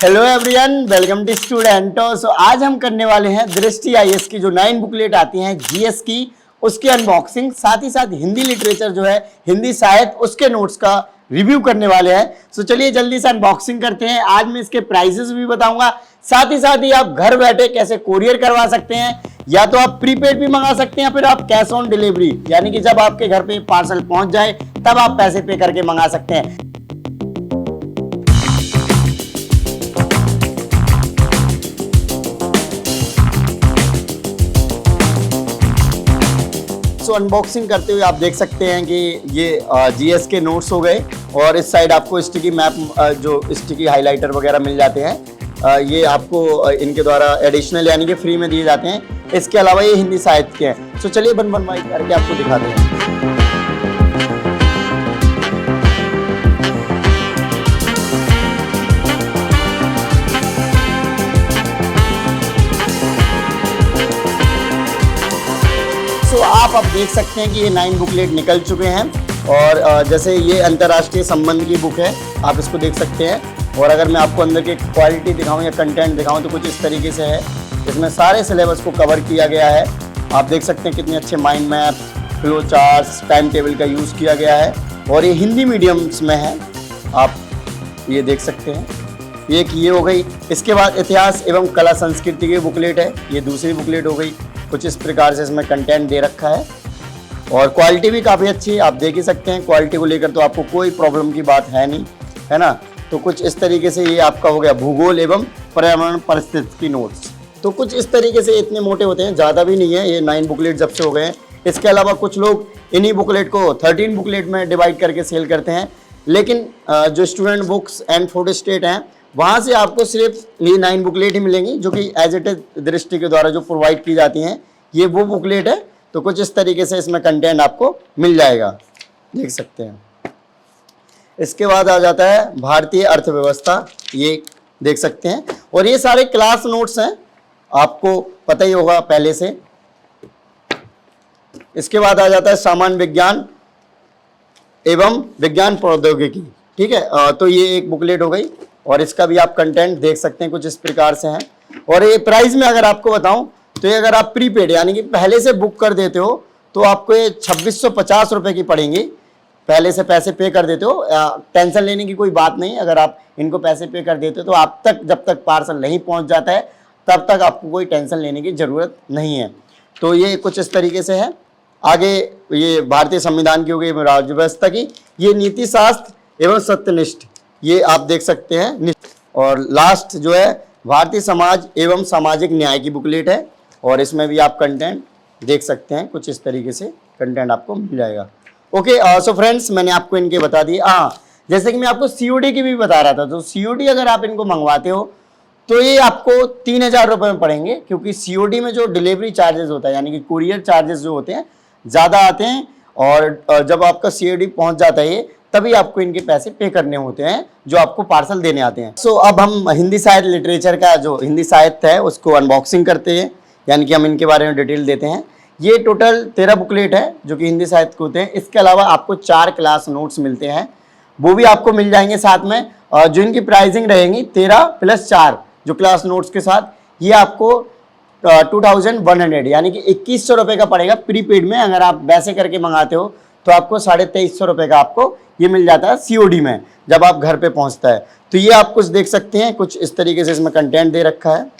Hello everyone, welcome to स्टूडेंटो। So आज हम करने वाले हैं दृष्टि आईएएस की जो 9 बुकलेट आती हैं जीएस की, उसकी अनबॉक्सिंग, साथ ही साथ हिंदी लिटरेचर जो है, हिंदी साहित्य, उसके नोट्स का रिव्यू करने वाले हैं। सो चलिए जल्दी से अनबॉक्सिंग करते हैं। आज मैं इसके प्राइसेस भी बताऊंगा, साथ ही आप घर बैठे कैसे कोरियर करवा सकते हैं, या तो आप प्रीपेड भी मंगा सकते हैं, फिर आप कैश ऑन डिलीवरी यानी कि जब आपके घर पे पार्सल पहुंच जाए तब आप पैसे पे करके मंगा सकते हैं। सो अनबॉक्सिंग करते हुए आप देख सकते हैं कि ये जीएस के नोट्स हो गए, और इस साइड आपको स्टिकी मैप, जो स्टिकी हाइलाइटर वगैरह मिल जाते हैं। ये आपको इनके द्वारा एडिशनल यानी कि फ्री में दिए जाते हैं। इसके अलावा ये हिंदी साहित्य के हैं। सो चलिए बनवाई करके आपको दिखाते हैं। तो आप अब देख सकते हैं कि ये 9 बुकलेट निकल चुके हैं, और जैसे ये अंतर्राष्ट्रीय संबंध की बुक है, आप इसको देख सकते हैं। और अगर मैं आपको अंदर की क्वालिटी दिखाऊं या कंटेंट दिखाऊं तो कुछ इस तरीके से है। इसमें सारे सिलेबस को कवर किया गया है। आप देख सकते हैं कितने अच्छे mind map, flow charts, time table का यूज़ किया गया है, और ये हिंदी मीडियम्स में है, आप ये देख सकते हैं। एक ये हो गई। इसके बाद इतिहास एवं कला संस्कृति की बुकलेट है, ये दूसरी बुकलेट हो गई। कुछ इस प्रकार से इसमें कंटेंट दे रखा है, और क्वालिटी भी काफ़ी अच्छी है, आप देख ही सकते हैं। क्वालिटी को लेकर तो आपको कोई प्रॉब्लम की बात है नहीं, है ना। तो कुछ इस तरीके से ये आपका हो गया भूगोल एवं पर्यावरण परिस्थिति की नोट्स। तो कुछ इस तरीके से इतने मोटे होते हैं, ज़्यादा भी नहीं है। ये 9 बुकलेट जब से हो गए हैं। इसके अलावा कुछ लोग इन्हीं बुकलेट को 13 बुकलेट में डिवाइड करके सेल करते हैं, लेकिन जो student books and photo state हैं, वहाँ से आपको सिर्फ ये 9 बुकलेट ही मिलेंगी, जो कि एज इट इज दृष्टि के द्वारा जो प्रोवाइड की जाती हैं, ये वो बुकलेट है। तो कुछ इस तरीके से इसमें कंटेंट आपको मिल जाएगा, देख सकते हैं। इसके बाद आ जाता है भारतीय अर्थव्यवस्था, ये देख सकते हैं, और ये सारे क्लास नोट्स हैं, आपको पता ही होगा पहले से। इसके बाद आ जाता है सामान्य विज्ञान एवं विज्ञान प्रौद्योगिकी, ठीक है। तो ये एक बुकलेट हो गई, और इसका भी आप कंटेंट देख सकते हैं, कुछ इस प्रकार से है। और ये प्राइस में अगर आपको बताऊं तो ये अगर आप प्रीपेड यानी कि पहले से बुक कर देते हो तो आपको ये 2650 रुपये की पड़ेंगी। पहले से पैसे पे कर देते हो, टेंशन लेने की कोई बात नहीं। अगर आप इनको पैसे पे कर देते हो तो आप तक जब तक पार्सल नहीं पहुंच जाता है तब तक आपको कोई टेंशन लेने की ज़रूरत नहीं है। तो ये कुछ इस तरीके से है। आगे ये भारतीय संविधान की हो गई, राज्य व्यवस्था की, ये नीति शास्त्र एवं सत्यनिष्ठ, ये आप देख सकते हैं। और लास्ट जो है भारतीय समाज एवं सामाजिक न्याय की बुकलेट है, और इसमें भी आप कंटेंट देख सकते हैं। कुछ इस तरीके से कंटेंट आपको मिल जाएगा। ओके, सो फ्रेंड्स, मैंने आपको इनके बता दिए। जैसे कि मैं आपको सीओडी की भी बता रहा था, तो सीओडी अगर आप इनको मंगवाते हो तो ये आपको 3000 रुपये में पड़ेंगे, क्योंकि सीओडी में जो डिलीवरी चार्जेस होता है यानी कि कुरियर चार्जेस जो होते हैं ज़्यादा आते हैं, और जब आपका सीओडी पहुंच जाता है तभी आपको इनके पैसे पे करने होते हैं जो आपको पार्सल देने आते हैं। सो अब हम हिंदी साहित्य लिटरेचर का जो हिंदी साहित्य है उसको अनबॉक्सिंग करते हैं, यानी कि हम इनके बारे में डिटेल देते हैं। ये टोटल 13 बुकलेट है जो कि हिंदी साहित्य के होते हैं। इसके अलावा आपको 4 क्लास नोट्स मिलते हैं, वो भी आपको मिल जाएंगे साथ में, जो इनकी प्राइसिंग रहेंगी 13 + 4 जो क्लास नोट्स के साथ, ये आपको 2100 यानी कि 2100 रुपये का पड़ेगा प्रीपेड में। अगर आप वैसे करके मंगाते हो तो आपको 2350 रुपये का आपको ये मिल जाता है सीओडी में, जब आप घर पे पहुंचता है। तो ये आप कुछ देख सकते हैं, कुछ इस तरीके से इसमें कंटेंट दे रखा है।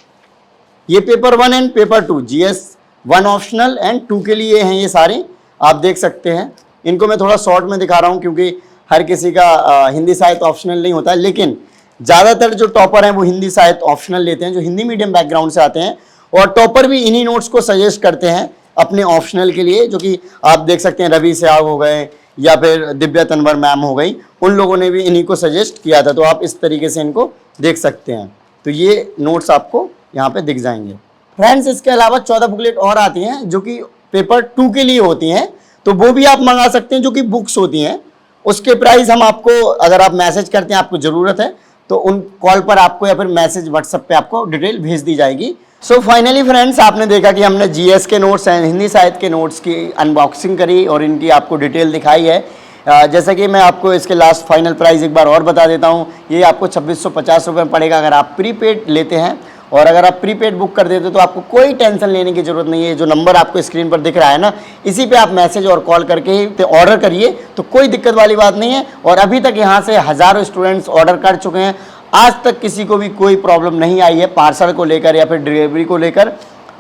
ये paper 1 and paper 2, GS 1 optional and 2 के लिए हैं ये सारे, आप देख सकते हैं। इनको मैं थोड़ा शॉर्ट में दिखा रहा हूँ क्योंकि हर किसी का हिंदी साहित्य ऑप्शनल नहीं होता है, लेकिन ज़्यादातर जो टॉपर हैं वो हिंदी साहित्य ऑप्शनल लेते हैं, जो हिंदी मीडियम बैकग्राउंड से आते हैं, और टॉपर भी इन्हीं नोट्स को सजेस्ट करते हैं अपने ऑप्शनल के लिए, जो कि आप देख सकते हैं रवि सहवाग हो गए या फिर दिव्या तनवर मैम हो गई, उन लोगों ने भी इन्हीं को सजेस्ट किया था। तो आप इस तरीके से इनको देख सकते हैं। तो ये नोट्स आपको यहाँ पे दिख जाएंगे। फ्रेंड्स, इसके अलावा 14 बुकलेट और आती हैं जो कि पेपर 2 के लिए होती हैं, तो वो भी आप मंगा सकते हैं, जो कि बुक्स होती हैं। उसके प्राइस हम आपको, अगर आप मैसेज करते हैं, आपको ज़रूरत है तो उन कॉल पर आपको या फिर मैसेज व्हाट्सएप पे आपको डिटेल भेज दी जाएगी। सो फाइनली फ्रेंड्स, आपने देखा कि हमने जीएस के नोट्स एंड हिंदी साहित्य के नोट्स की अनबॉक्सिंग करी और इनकी आपको डिटेल दिखाई है। जैसा कि मैं आपको इसके लास्ट फाइनल प्राइस एक बार और बता देता हूँ, ये आपको 2650 रुपये में पड़ेगा अगर आप प्रीपेड लेते हैं। और अगर आप प्रीपेड बुक कर देते हो तो आपको कोई टेंशन लेने की ज़रूरत नहीं है। जो नंबर आपको स्क्रीन पर दिख रहा है ना, इसी पे आप मैसेज और कॉल करके ही ऑर्डर करिए, तो कोई दिक्कत वाली बात नहीं है। और अभी तक यहाँ से हज़ारों स्टूडेंट्स ऑर्डर कर चुके हैं, आज तक किसी को भी कोई प्रॉब्लम नहीं आई है पार्सल को लेकर या फिर डिलीवरी को लेकर।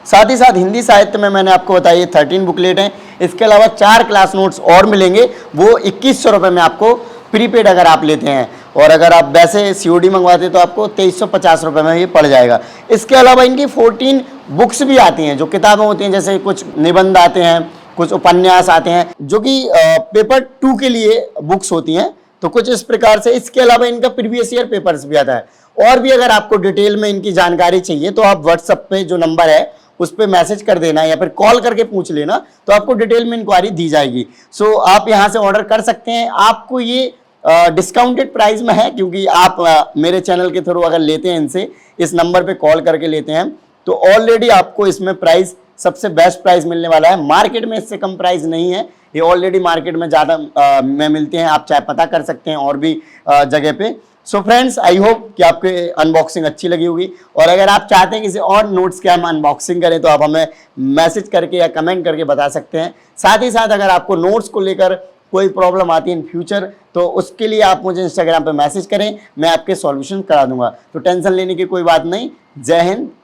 साथ ही साथ हिंदी साहित्य में मैंने आपको बताया 13 बुकलेट हैं, इसके अलावा 4 क्लास नोट्स और मिलेंगे, वो 2100 रुपये में आपको प्रीपेड अगर आप लेते हैं। और अगर आप वैसे COD मंगवाते तो आपको 2350 रुपये में ये पड़ जाएगा। इसके अलावा इनकी 14 बुक्स भी आती हैं, जो किताबें होती हैं, जैसे कुछ निबंध आते हैं, कुछ उपन्यास आते हैं, जो कि पेपर 2 के लिए बुक्स होती हैं। तो कुछ इस प्रकार से। इसके अलावा इनका प्रीवियस ईयर पेपर्स भी आता है। और भी अगर आपको डिटेल में इनकी जानकारी चाहिए तो आप व्हाट्सएप पे जो नंबर है उस पर मैसेज कर देना या फिर कॉल करके पूछ लेना, तो आपको डिटेल में इंक्वायरी दी जाएगी। सो आप यहाँ से ऑर्डर कर सकते हैं। आपको ये डिस्काउंटेड प्राइस में है, क्योंकि आप मेरे चैनल के थ्रू अगर लेते हैं इनसे, इस नंबर पे कॉल करके लेते हैं, तो ऑलरेडी आपको इसमें प्राइस सबसे बेस्ट प्राइस मिलने वाला है। मार्केट में इससे कम प्राइस नहीं है, ये ऑलरेडी मार्केट में ज़्यादा में मिलते हैं, आप चाहे पता कर सकते हैं और भी जगह पे। सो फ्रेंड्स, आई होप कि आपके अनबॉक्सिंग अच्छी लगी होगी। और अगर आप चाहते हैं किसी और नोट्स के हम अनबॉक्सिंग करें तो आप हमें मैसेज करके या कमेंट करके बता सकते हैं। साथ ही साथ अगर आपको नोट्स को लेकर कोई प्रॉब्लम आती है इन फ्यूचर, तो उसके लिए आप मुझे इंस्टाग्राम पे मैसेज करें, मैं आपके सॉल्यूशन करा दूंगा। तो टेंशन लेने की कोई बात नहीं। जय हिंद,